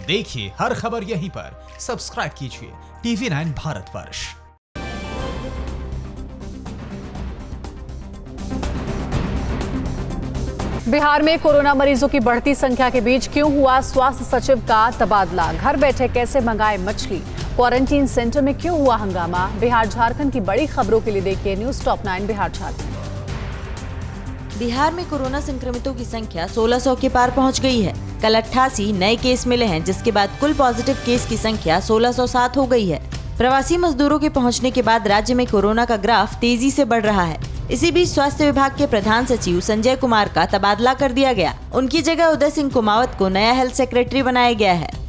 देखिए हर खबर यहीं पर, सब्सक्राइब कीजिए TV9 भारतवर्ष। बिहार में कोरोना मरीजों की बढ़ती संख्या के बीच क्यों हुआ स्वास्थ्य सचिव का तबादला? घर बैठे कैसे मंगाए मछली? क्वारंटीन सेंटर में क्यों हुआ हंगामा? बिहार झारखंड की बड़ी खबरों के लिए देखिए न्यूज टॉप 9 बिहार झारखंड। बिहार में कोरोना संक्रमितों की संख्या 1600 के पार पहुंच गई है। कल 88 नए केस मिले हैं, जिसके बाद कुल पॉजिटिव केस की संख्या 1607 हो गई है। प्रवासी मजदूरों के पहुंचने के बाद राज्य में कोरोना का ग्राफ तेजी से बढ़ रहा है। इसी बीच स्वास्थ्य विभाग के प्रधान सचिव संजय कुमार का तबादला कर दिया गया। उनकी जगह उदय सिंह कुमावत को नया हेल्थ सेक्रेटरी बनाया गया है।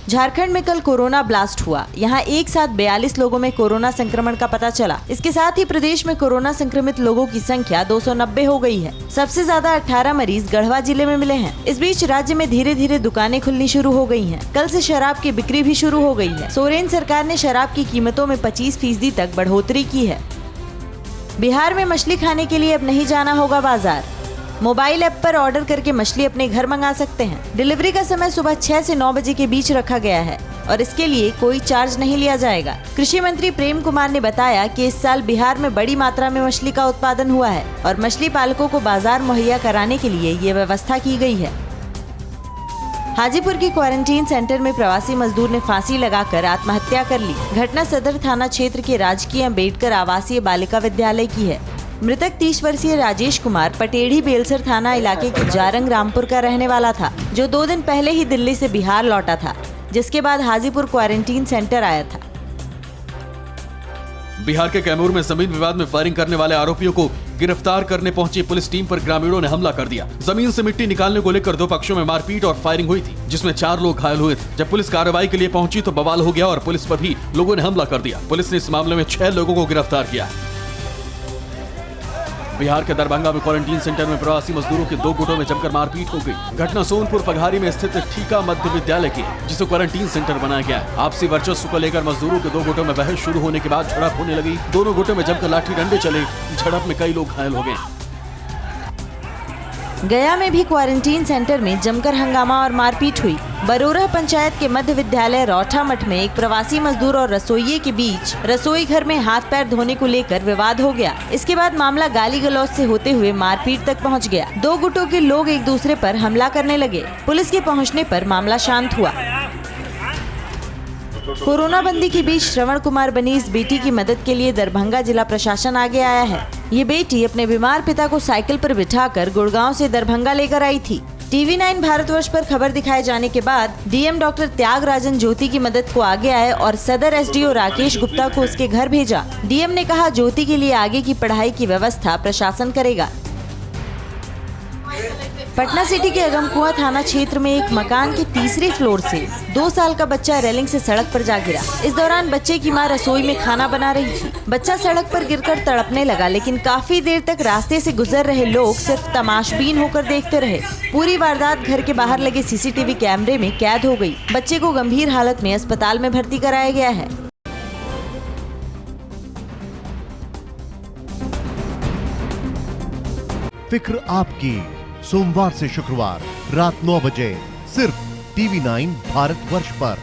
झारखंड में कल कोरोना ब्लास्ट हुआ। यहां एक साथ 42 लोगों में कोरोना संक्रमण का पता चला। इसके साथ ही प्रदेश में कोरोना संक्रमित लोगों की संख्या 290 हो गई है। सबसे ज्यादा 18 मरीज गढ़वा जिले में मिले हैं। इस बीच राज्य में धीरे धीरे दुकानें खुलनी शुरू हो गई हैं। कल से शराब की बिक्री भी शुरू हो गई है। सोरेन सरकार ने शराब की कीमतों में 25% तक बढ़ोतरी की है। बिहार में मछली खाने के लिए अब नहीं जाना होगा बाजार। मोबाइल ऐप पर ऑर्डर करके मछली अपने घर मंगा सकते हैं। डिलीवरी का समय सुबह 6 से 9 बजे के बीच रखा गया है और इसके लिए कोई चार्ज नहीं लिया जाएगा। कृषि मंत्री प्रेम कुमार ने बताया कि इस साल बिहार में बड़ी मात्रा में मछली का उत्पादन हुआ है और मछली पालकों को बाजार मुहैया कराने के लिए ये व्यवस्था की गई है। हाजीपुर के क्वारंटीन सेंटर में प्रवासी मजदूर ने फांसी लगाकर आत्महत्या कर ली। घटना सदर थाना क्षेत्र के राजकीय अम्बेडकर आवासीय बालिका विद्यालय की है। मृतक 30 वर्षीय राजेश कुमार पटेढ़ी बेलसर थाना इलाके के जारंग रामपुर का रहने वाला था, जो 2 दिन पहले ही दिल्ली से बिहार लौटा था, जिसके बाद हाजीपुर क्वारंटीन सेंटर आया था। बिहार के कैमूर में जमीन विवाद में फायरिंग करने वाले आरोपियों को गिरफ्तार करने पहुंची पुलिस टीम पर ग्रामीणों ने हमला कर दिया। जमीन से मिट्टी निकालने को लेकर 2 पक्षों में मारपीट और फायरिंग हुई थी, जिसमें 4 लोग घायल हुए थे। जब पुलिस कार्रवाई के लिए पहुंची तो बवाल हो गया और पुलिस पर भी लोगों ने हमला कर दिया। पुलिस ने इस मामले में 6 लोगों को गिरफ्तार किया है। बिहार के दरभंगा में क्वारंटीन सेंटर में प्रवासी मजदूरों के 2 गुटों में जमकर मारपीट हो गई। घटना सोनपुर पघारी में स्थित ठीका मध्य विद्यालय की है, जिसे क्वारंटीन सेंटर बनाया गया है। आपसी वर्चस्व को लेकर मजदूरों के 2 गुटों में बहस शुरू होने के बाद झड़प होने लगी। दोनों गुटों में जमकर लाठी डंडे चले। झड़प में कई लोग घायल हो गए। गया में भी क्वारंटीन सेंटर में जमकर हंगामा और मारपीट हुई। बरोरा पंचायत के मध्य विद्यालय रौठा मठ में एक प्रवासी मजदूर और रसोइये के बीच रसोई घर में हाथ पैर धोने को लेकर विवाद हो गया। इसके बाद मामला गाली गलौज से होते हुए मारपीट तक पहुंच गया। 2 गुटों के लोग एक दूसरे पर हमला करने लगे। पुलिस के पहुंचने पर मामला शांत हुआ। कोरोना बंदी के बीच श्रवण कुमार बनी इस बेटी की मदद के लिए दरभंगा जिला प्रशासन आगे आया है। ये बेटी अपने बीमार पिता को साइकिल पर बिठाकर गुड़गांव से दरभंगा लेकर आई थी। TV9 भारतवर्ष पर खबर दिखाए जाने के बाद DM डॉक्टर त्यागराजन ज्योति की मदद को आगे आए और सदर SDO राकेश गुप्ता को उसके घर भेजा। DM ने कहा ज्योति के लिए आगे की पढ़ाई की व्यवस्था प्रशासन करेगा। पटना सिटी के अगमकुआं थाना क्षेत्र में एक मकान के 3रे फ्लोर से 2 साल का बच्चा रेलिंग से सड़क पर जा गिरा। इस दौरान बच्चे की मां रसोई में खाना बना रही थी। बच्चा सड़क पर गिरकर तड़पने लगा, लेकिन काफी देर तक रास्ते से गुजर रहे लोग सिर्फ तमाशबीन होकर देखते रहे। पूरी वारदात घर के बाहर लगे CCTV कैमरे में कैद हो गई। बच्चे को गंभीर हालत में अस्पताल में भर्ती कराया गया है। फिक्र आपकी, सोमवार से शुक्रवार रात 9 बजे सिर्फ TV9 भारतवर्ष पर।